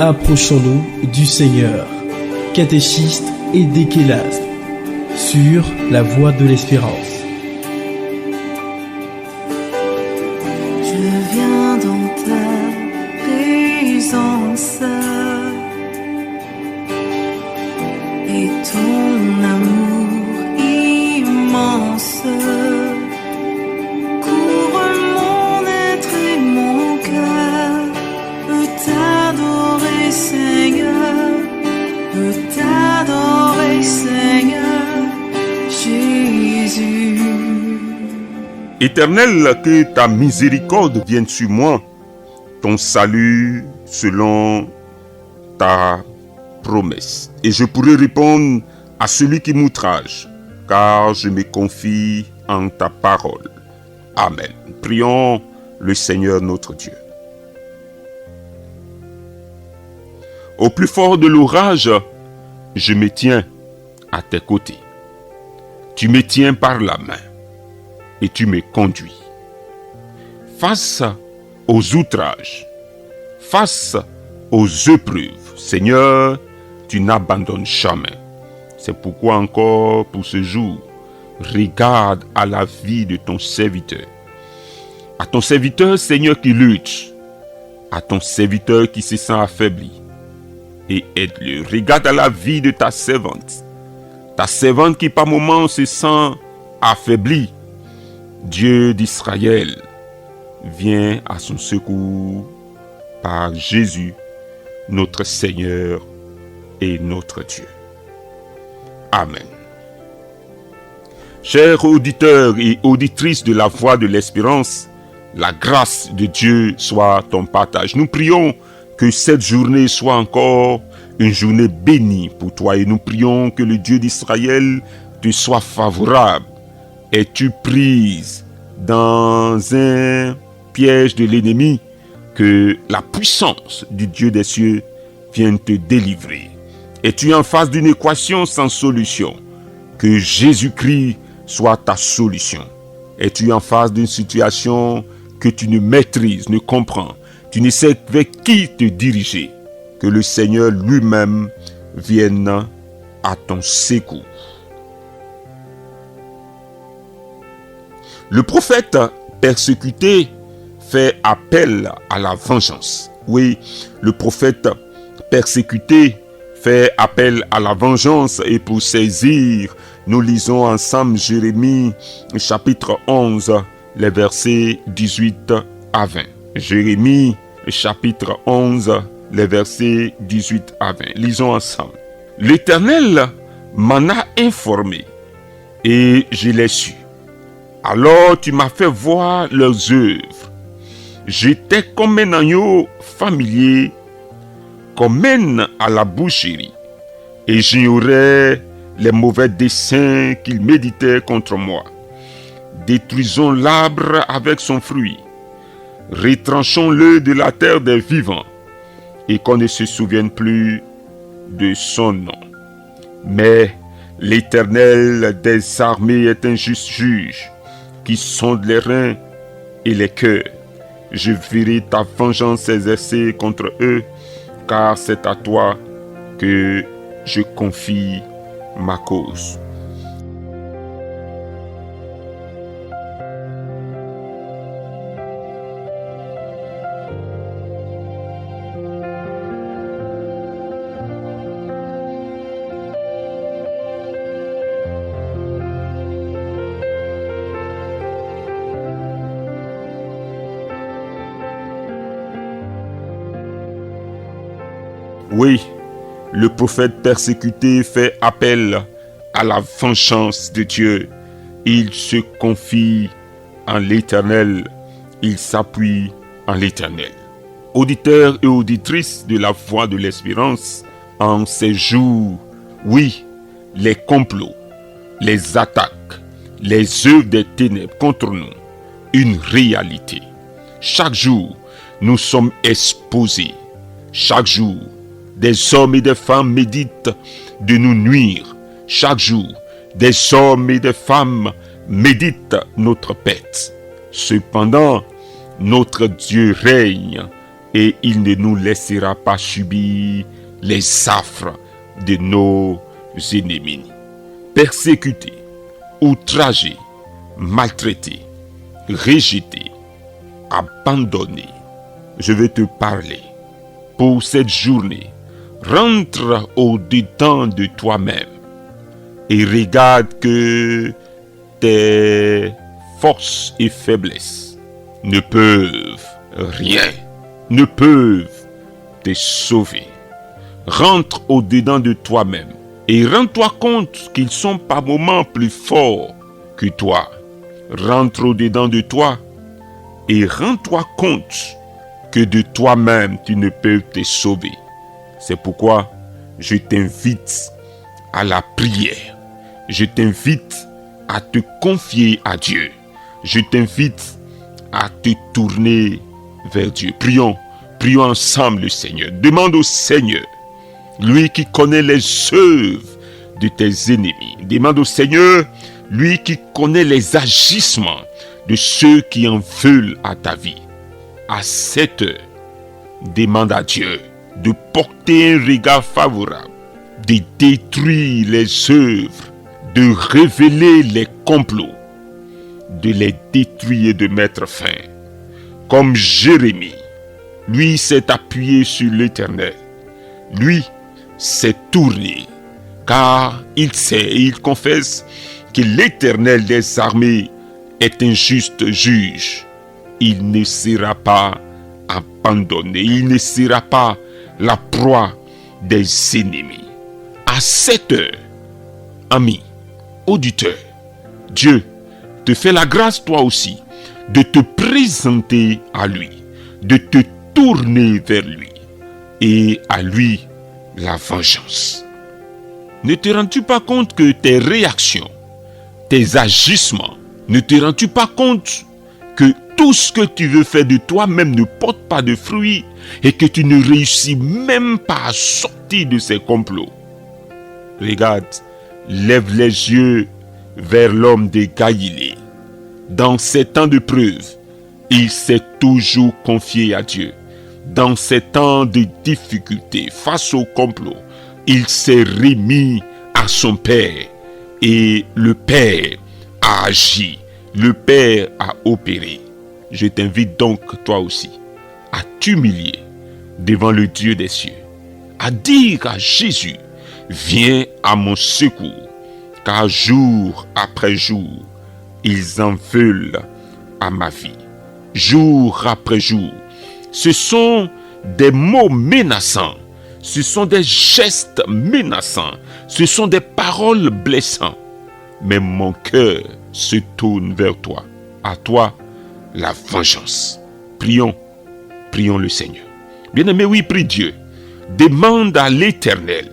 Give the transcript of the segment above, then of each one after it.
Approchons-nous du Seigneur. Catéchistes et déchélastes sur la voie de l'espérance. Je viens dans ta présence et ton amour immense couvre mon être et mon cœur. Peut t'adorer, Seigneur, peut t'adorer, Seigneur Jésus. Éternel, que ta miséricorde vienne sur moi, ton salut selon ta promesse. Et je pourrai répondre à celui qui m'outrage, car je me confie en ta parole. Amen. Prions le Seigneur notre Dieu. Au plus fort de l'orage, je me tiens à tes côtés. Tu me tiens par la main et tu me conduis. Face aux outrages, face aux épreuves, Seigneur, tu n'abandonnes jamais. C'est pourquoi encore pour ce jour, regarde à la vie de ton serviteur. À ton serviteur, Seigneur, qui lutte. À ton serviteur qui se sent affaibli. Et aide-le. Regarde à la vie de ta servante. Ta servante qui par moments se sent affaiblie. Dieu d'Israël, viens à son secours par Jésus, notre Seigneur et notre Dieu. Amen. Chers auditeurs et auditrices de la Voix de l'Espérance, la grâce de Dieu soit ton partage. Nous prions que cette journée soit encore une journée bénie pour toi et nous prions que le Dieu d'Israël te soit favorable. Es-tu prise dans un piège de l'ennemi, que la puissance du Dieu des cieux vienne te délivrer. Es-tu en face d'une équation sans solution, que Jésus-Christ soit ta solution. Es-tu en face d'une situation que tu ne maîtrises, ne comprends, tu ne sais avec qui te diriger, que le Seigneur lui-même vienne à ton secours. Le prophète persécuté fait appel à la vengeance. Oui, le prophète persécuté fait appel à la vengeance et pour saisir, nous lisons ensemble Jérémie chapitre 11, les versets 18 à 20. Jérémie chapitre 11, les versets 18 à 20. Lisons ensemble. L'Éternel m'en a informé et je l'ai su. Alors tu m'as fait voir leurs œuvres. J'étais comme un agneau familier, comme un à la boucherie, et j'ignorais les mauvais desseins qu'ils méditaient contre moi. Détruisons l'arbre avec son fruit, retranchons-le de la terre des vivants, et qu'on ne se souvienne plus de son nom. Mais l'Éternel des armées est un juste juge, qui sonde les reins et les cœurs. Je verrai ta vengeance s'exercer contre eux, car c'est à toi que je confie ma cause. Oui, le prophète persécuté fait appel à la vengeance de Dieu. Il se confie en l'Éternel. Il s'appuie en l'Éternel. Auditeurs et auditrices de la Voix de l'Espérance, en ces jours, oui, les complots, les attaques, les œuvres des ténèbres contre nous, une réalité. Chaque jour, nous sommes exposés. Chaque jour, des hommes et des femmes méditent de nous nuire. Chaque jour, des hommes et des femmes méditent notre perte. Cependant, notre Dieu règne et il ne nous laissera pas subir les affres de nos ennemis. Persécutés, outragés, maltraités, rejetés, abandonnés, je vais te parler pour cette journée. Rentre au-dedans de toi-même et regarde que tes forces et faiblesses ne peuvent rien, ne peuvent te sauver. Rentre au-dedans de toi-même et rends-toi compte qu'ils sont par moments plus forts que toi. Rentre au-dedans de toi et rends-toi compte que de toi-même tu ne peux te sauver. C'est pourquoi je t'invite à la prière. Je t'invite à te confier à Dieu. Je t'invite à te tourner vers Dieu. Prions ensemble le Seigneur. Demande au Seigneur, lui qui connaît les œuvres de tes ennemis. Demande au Seigneur, lui qui connaît les agissements de ceux qui en veulent à ta vie. À cette heure, demande à Dieu de porter un regard favorable, de détruire les œuvres, de révéler les complots, de les détruire et de mettre fin. Comme Jérémie, lui s'est appuyé sur l'Éternel. Lui s'est tourné, car il sait et il confesse que l'Éternel des armées est un juste juge. Il ne sera pas abandonné, il ne sera pas la proie des ennemis. À cette heure, ami, auditeur, Dieu te fait la grâce toi aussi de te présenter à lui, de te tourner vers lui et à lui la vengeance. Ne te rends-tu pas compte que tes réactions, tes agissements, ne te rends-tu pas compte que tout ce que tu veux faire de toi-même ne porte pas de fruits et que tu ne réussis même pas à sortir de ces complots? Regarde, lève les yeux vers l'homme de Galilée. Dans ces temps de preuve, il s'est toujours confié à Dieu. Dans ces temps de difficulté face au complot, il s'est remis à son Père et le Père a agi, le Père a opéré. Je t'invite donc toi aussi à t'humilier devant le Dieu des cieux, à dire à Jésus, viens à mon secours, car jour après jour, ils en veulent à ma vie. Jour après jour, ce sont des mots menaçants, ce sont des gestes menaçants, ce sont des paroles blessantes. Mais mon cœur se tourne vers toi. À toi, la vengeance. Prions le Seigneur. Bien-aimé, oui, prie Dieu. Demande à l'Éternel,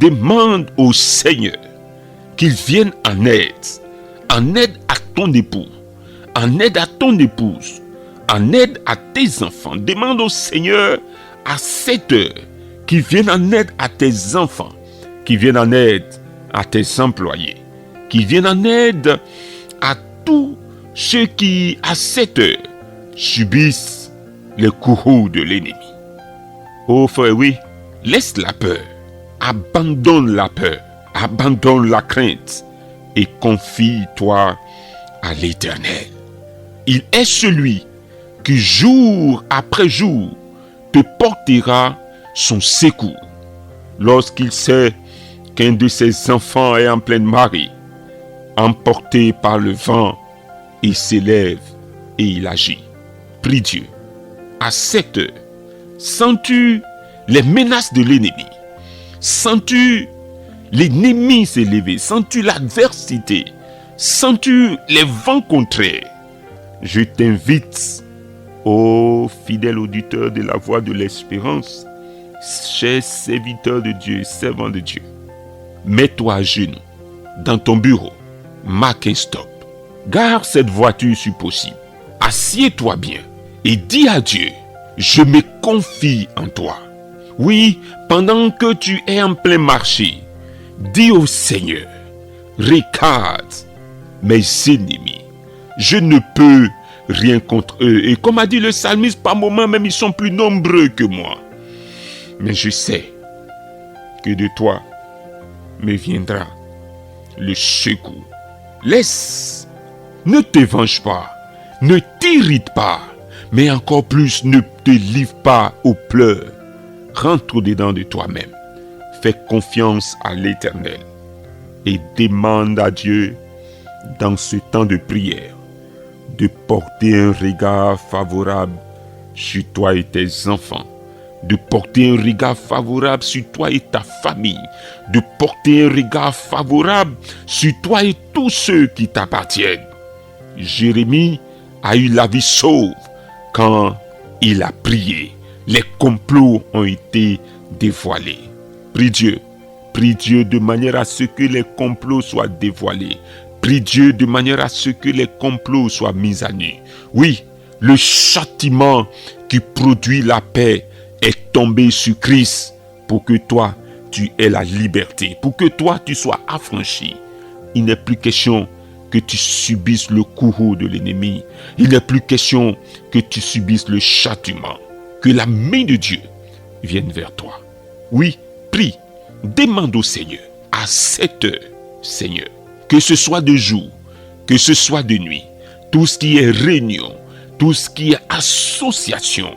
demande au Seigneur qu'il vienne en aide à ton époux, en aide à ton épouse, en aide à tes enfants. Demande au Seigneur à cette heure qu'il vienne en aide à tes enfants, qu'il vienne en aide à tes employés, qu'il vienne en aide à tous ceux qui, à cette heure, subissent les coups de l'ennemi. Oh frère, oui, laisse la peur, abandonne la peur, abandonne la crainte et confie-toi à l'Éternel. Il est celui qui jour après jour te portera son secours. Lorsqu'il sait qu'un de ses enfants est en pleine marée, emporté par le vent, il s'élève et il agit. Prie Dieu. À cette heure, sens-tu les menaces de l'ennemi? Sens-tu l'ennemi s'élever? Sens-tu l'adversité? Sens-tu les vents contraires? Je t'invite, ô fidèle auditeur de la voix de l'espérance, cher serviteur de Dieu, servant de Dieu, mets-toi à genoux dans ton bureau, marque un stop, gare cette voiture si possible, assieds-toi bien et dis à Dieu, je me confie en toi. Oui, pendant que tu es en plein marché, dis au Seigneur, regarde mes ennemis, je ne peux rien contre eux. Et comme a dit le psalmiste, par moments même ils sont plus nombreux que moi. Mais je sais que de toi me viendra le secours. Laisse, ne te venge pas, ne t'irrite pas, mais encore plus ne te livre pas aux pleurs. Rentre au-dedans de toi-même. Fais confiance à l'Éternel et demande à Dieu dans ce temps de prière de porter un regard favorable sur toi et tes enfants, de porter un regard favorable sur toi et ta famille, de porter un regard favorable sur toi et tous ceux qui t'appartiennent. Jérémie a eu la vie sauve quand il a prié. Les complots ont été dévoilés. Prie Dieu de manière à ce que les complots soient dévoilés. Prie Dieu de manière à ce que les complots soient mis à nu. Oui, le châtiment qui produit la paix est tombé sur Christ pour que toi, tu aies la liberté, pour que toi, tu sois affranchi. Il n'est plus question que tu subisses le courroux de l'ennemi. Il n'est plus question que tu subisses le châtiment. Que la main de Dieu vienne vers toi. Oui, prie, demande au Seigneur, à cette heure, Seigneur, que ce soit de jour, que ce soit de nuit, tout ce qui est réunion, tout ce qui est association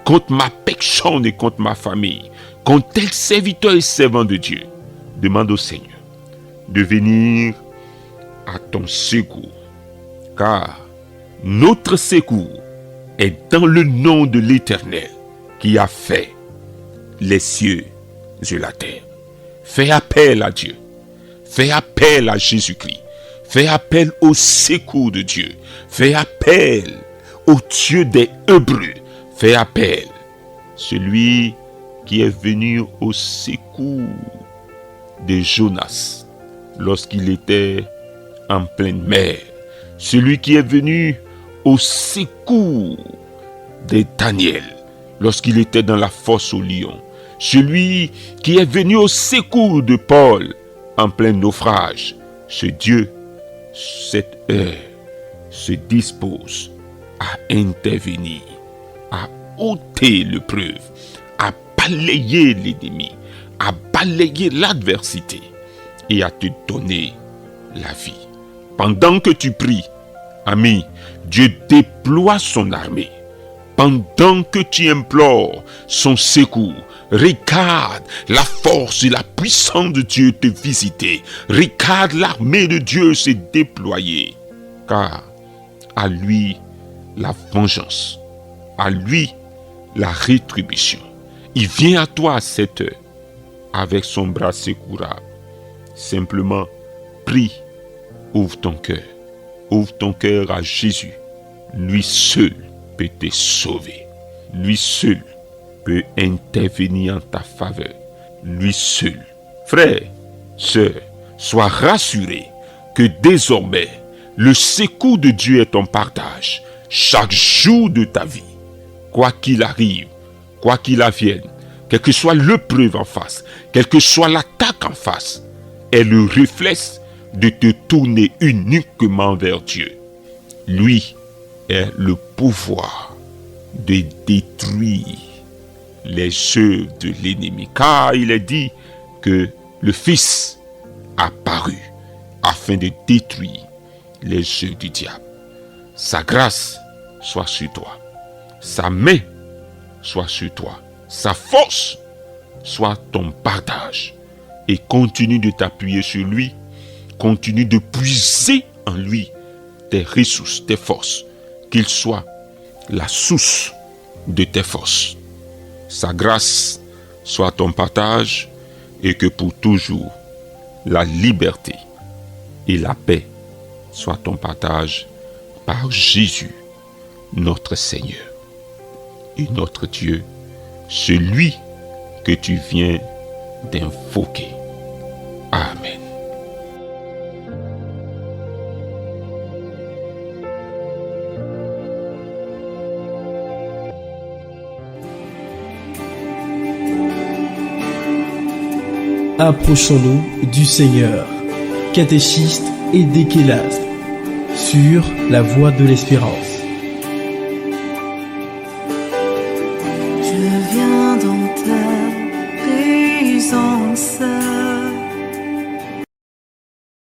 contre ma personne et contre ma famille, contre tel serviteur et servant de Dieu, demande au Seigneur de venir à ton secours, car notre secours est dans le nom de l'Éternel qui a fait les cieux et la terre. Fais appel à Dieu. Fais appel à Jésus-Christ. Fais appel au secours de Dieu. Fais appel au Dieu des Hébreux. Fais appel. Celui qui est venu au secours de Jonas lorsqu'il était en pleine mer. Celui qui est venu au secours de Daniel lorsqu'il était dans la fosse au lion. Celui qui est venu au secours de Paul en plein naufrage. Ce Dieu, cette heure, se dispose à intervenir, à ôter l'épreuve, à balayer l'ennemi, à balayer l'adversité et à te donner la vie. Pendant que tu pries, ami, Dieu déploie son armée. Pendant que tu implores son secours, regarde la force et la puissance de Dieu te visiter. Regarde l'armée de Dieu se déployer. Car à lui la vengeance, à lui la rétribution. Il vient à toi à cette heure avec son bras secourable. Simplement, prie, ouvre ton cœur. Ouvre ton cœur à Jésus. Lui seul peut te sauver. Lui seul peut intervenir en ta faveur. Lui seul. Frère, sœur, sois rassuré que désormais, le secours de Dieu est ton partage chaque jour de ta vie. Quoi qu'il arrive, quoi qu'il advienne, quelle que soit l'épreuve en face, quelle que soit l'attaque en face, est le réflexe de te tourner uniquement vers Dieu. Lui est le pouvoir de détruire les œuvres de l'ennemi. Car il est dit que le Fils a paru afin de détruire les œuvres du diable. Sa grâce soit sur toi. Sa main soit sur toi. Sa force soit ton partage. Et continue de t'appuyer sur lui. Continue de puiser en lui tes ressources, tes forces. Qu'il soit la source de tes forces. Sa grâce soit ton partage et que pour toujours la liberté et la paix soient ton partage par Jésus, notre Seigneur et notre Dieu, celui que tu viens d'invoquer. Amen. Approchons-nous du Seigneur. Catéchiste et dékélaste sur la voie de l'espérance. l'espérance.